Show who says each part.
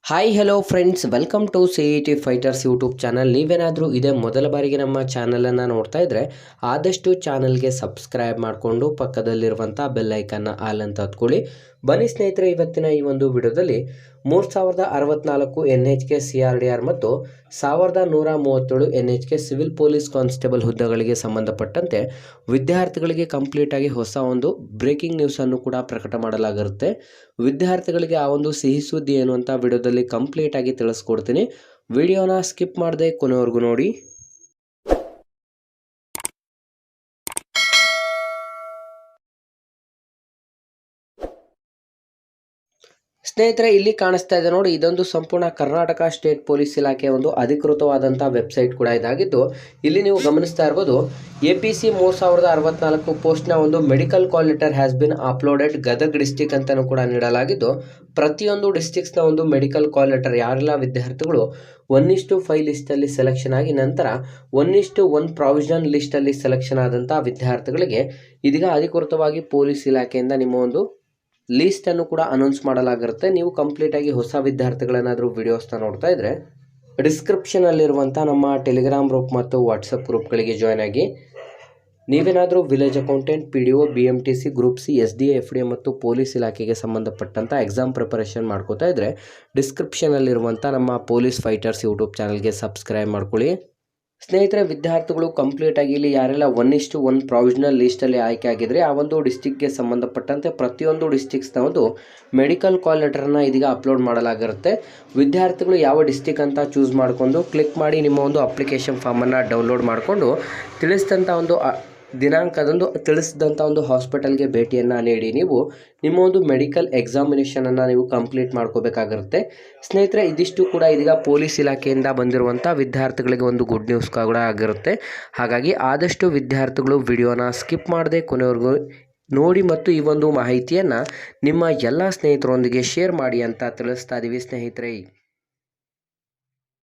Speaker 1: Hi hello friends, welcome to CET fighters YouTube channel. ನೀವೇನಾದರೂ ಇದೇ ಮೊದಲ ಬಾರಿಗೆ ನಮ್ಮ ಚಾನಲನ್ನು ನೋಡ್ತಾ ಇದ್ದರೆ ಆದಷ್ಟು ಚಾನಲ್ಗೆ ಸಬ್ಸ್ಕ್ರೈಬ್ ಮಾಡಿಕೊಂಡು ಪಕ್ಕದಲ್ಲಿರುವಂಥ ಬೆಲ್ಲೈಕನ್ನ ಆಲ್ ಅಂತ ಹತ್ಕೊಳ್ಳಿ. ಬನ್ನಿ ಸ್ನೇಹಿತರೆ, ಇವತ್ತಿನ ಈ ಒಂದು ವಿಡಿಯೋದಲ್ಲಿ 3064 NHK CRDR ಮತ್ತು 1137 NHK ಸಿವಿಲ್ ಪೊಲೀಸ್ ಕಾನ್ಸ್ಟೇಬಲ್ ಹುದ್ದೆಗಳಿಗೆ ಸಂಬಂಧಪಟ್ಟಂತೆ ವಿದ್ಯಾರ್ಥಿಗಳಿಗೆ ಕಂಪ್ಲೀಟ್ ಆಗಿ ಹೊಸ ಒಂದು ಬ್ರೇಕಿಂಗ್ ನ್ಯೂಸ್ ಅನ್ನು ಕೂಡ ಪ್ರಕಟ ಮಾಡಲಾಗಿರುತ್ತೆ. ವಿದ್ಯಾರ್ಥಿಗಳಿಗೆ ಆ ಒಂದು ಸಿಹಿ ಸುದ್ದಿ ಏನು ಅಂತ ವಿಡಿಯೋದಲ್ಲಿ ಕಂಪ್ಲೀಟ್ ಆಗಿ ತಿಳಿಸ್ಕೊಡ್ತೀನಿ. ವಿಡಿಯೋನ ಸ್ಕಿಪ್ ಮಾಡದೆ ಕೊನೆವರೆಗೂ ನೋಡಿ. ಸ್ನೇಹಿತರೆ, ಇಲ್ಲಿ ಕಾಣಿಸ್ತಾ ಇದೆ ನೋಡಿ, ಇದೊಂದು ಸಂಪೂರ್ಣ ಕರ್ನಾಟಕ ಸ್ಟೇಟ್ ಪೊಲೀಸ್ ಇಲಾಖೆಯ ಒಂದು ಅಧಿಕೃತವಾದಂಥ ವೆಬ್ಸೈಟ್ ಕೂಡ ಇದಾಗಿದ್ದು, ಇಲ್ಲಿ ನೀವು ಗಮನಿಸ್ತಾ ಇರ್ಬೋದು APC 3064 ಪೋಸ್ಟ್ನ ಒಂದು medical call letter has been uploaded Gadag district ಅಂತಲೂ ಕೂಡ ನೀಡಲಾಗಿದ್ದು, ಪ್ರತಿಯೊಂದು ಡಿಸ್ಟಿಕ್ಸ್ನ ಒಂದು ಮೆಡಿಕಲ್ ಕಾಲ್ ಲೆಟರ್ ಯಾರೆಲ್ಲ ವಿದ್ಯಾರ್ಥಿಗಳು 1:5 ಲಿಸ್ಟಲ್ಲಿ ಸೆಲೆಕ್ಷನ್ ಆಗಿ ನಂತರ 1:1 ಪ್ರಾವಿಷನಲ್ ಲಿಸ್ಟಲ್ಲಿ ಸೆಲೆಕ್ಷನ್ ಆದಂಥ ವಿದ್ಯಾರ್ಥಿಗಳಿಗೆ ಇದೀಗ ಅಧಿಕೃತವಾಗಿ ಪೊಲೀಸ್ ಇಲಾಖೆಯಿಂದ ನಿಮ್ಮ ಒಂದು ಲೀಸ್ಟನ್ನು ಕೂಡ ಅನೌನ್ಸ್ ಮಾಡಲಾಗಿರುತ್ತೆ. ನೀವು ಕಂಪ್ಲೀಟಾಗಿ ಹೊಸ ವಿದ್ಯಾರ್ಥಿಗಳೇನಾದರೂ ವಿಡಿಯೋಸ್ನ ನೋಡ್ತಾ ಇದ್ದರೆ ಡಿಸ್ಕ್ರಿಪ್ಷನಲ್ಲಿರುವಂಥ ನಮ್ಮ ಟೆಲಿಗ್ರಾಮ್ ಗ್ರೂಪ್ ಮತ್ತು ವಾಟ್ಸಪ್ ಗ್ರೂಪ್ಗಳಿಗೆ ಜಾಯ್ನ್ ಆಗಿ. ನೀವೇನಾದರೂ village accountant, PDO, BMTC, group C, SDA, FDA ಮತ್ತು ಪೊಲೀಸ್ ಇಲಾಖೆಗೆ ಸಂಬಂಧಪಟ್ಟಂಥ ಎಕ್ಸಾಮ್ ಪ್ರಿಪರೇಷನ್ ಮಾಡ್ಕೋತಾ ಇದ್ದರೆ ಡಿಸ್ಕ್ರಿಪ್ಷನಲ್ಲಿರುವಂಥ ನಮ್ಮ ಪೊಲೀಸ್ ಫೈಟರ್ಸ್ ಯೂಟ್ಯೂಬ್ ಚಾನಲ್ಗೆ ಸಬ್ಸ್ಕ್ರೈಬ್ ಮಾಡ್ಕೊಳ್ಳಿ. ಸ್ನೇಹಿತರೆ, ವಿದ್ಯಾರ್ಥಿಗಳು ಕಂಪ್ಲೀಟಾಗಿ ಇಲ್ಲಿ ಯಾರೆಲ್ಲ 1:1 ಪ್ರಾವಿಷನಲ್ ಲೀಸ್ಟಲ್ಲಿ ಆಯ್ಕೆ ಆಗಿದ್ರೆ ಆ ಒಂದು ಡಿಸ್ಟಿಕ್ಗೆ ಸಂಬಂಧಪಟ್ಟಂತೆ ಪ್ರತಿಯೊಂದು ಡಿಸ್ಟಿಕ್ಸ್ನ ಒಂದು ಮೆಡಿಕಲ್ ಕಾಲ್ ಲೆಟರನ್ನು ಇದೀಗ ಅಪ್ಲೋಡ್ ಮಾಡಲಾಗಿರುತ್ತೆ. ವಿದ್ಯಾರ್ಥಿಗಳು ಯಾವ ಡಿಸ್ಟಿಕ್ ಅಂತ ಚೂಸ್ ಮಾಡಿಕೊಂಡು ಕ್ಲಿಕ್ ಮಾಡಿ ನಿಮ್ಮ ಒಂದು ಅಪ್ಲಿಕೇಶನ್ ಫಾರ್ಮನ್ನು ಡೌನ್ಲೋಡ್ ಮಾಡಿಕೊಂಡು ತಿಳಿಸಿದಂಥ ಒಂದು ದಿನಾಂಕದಂದು ತಿಳಿಸಿದಂಥ ಒಂದು ಹಾಸ್ಪಿಟಲ್ಗೆ ಭೇಟಿಯನ್ನು ನೀಡಿ ನೀವು ನಿಮ್ಮ ಒಂದು ಮೆಡಿಕಲ್ ಎಕ್ಸಾಮಿನೇಷನನ್ನು ನೀವು ಕಂಪ್ಲೀಟ್ ಮಾಡ್ಕೋಬೇಕಾಗಿರುತ್ತೆ. ಸ್ನೇಹಿತರೆ, ಇದಿಷ್ಟು ಕೂಡ ಇದೀಗ ಪೊಲೀಸ್ ಇಲಾಖೆಯಿಂದ ಬಂದಿರುವಂಥ ವಿದ್ಯಾರ್ಥಿಗಳಿಗೆ ಒಂದು ಗುಡ್ ನ್ಯೂಸ್ ಕೂಡ ಆಗಿರುತ್ತೆ. ಹಾಗಾಗಿ ಆದಷ್ಟು ವಿದ್ಯಾರ್ಥಿಗಳು ವಿಡಿಯೋನ ಸ್ಕಿಪ್ ಮಾಡದೆ ಕೊನೆವರೆಗೂ ನೋಡಿ ಮತ್ತು ಈ ಒಂದು ಮಾಹಿತಿಯನ್ನು ನಿಮ್ಮ ಎಲ್ಲ ಸ್ನೇಹಿತರೊಂದಿಗೆ ಶೇರ್ ಮಾಡಿ ಅಂತ ತಿಳಿಸ್ತಾ ಇದ್ದೀವಿ ಸ್ನೇಹಿತರೆ.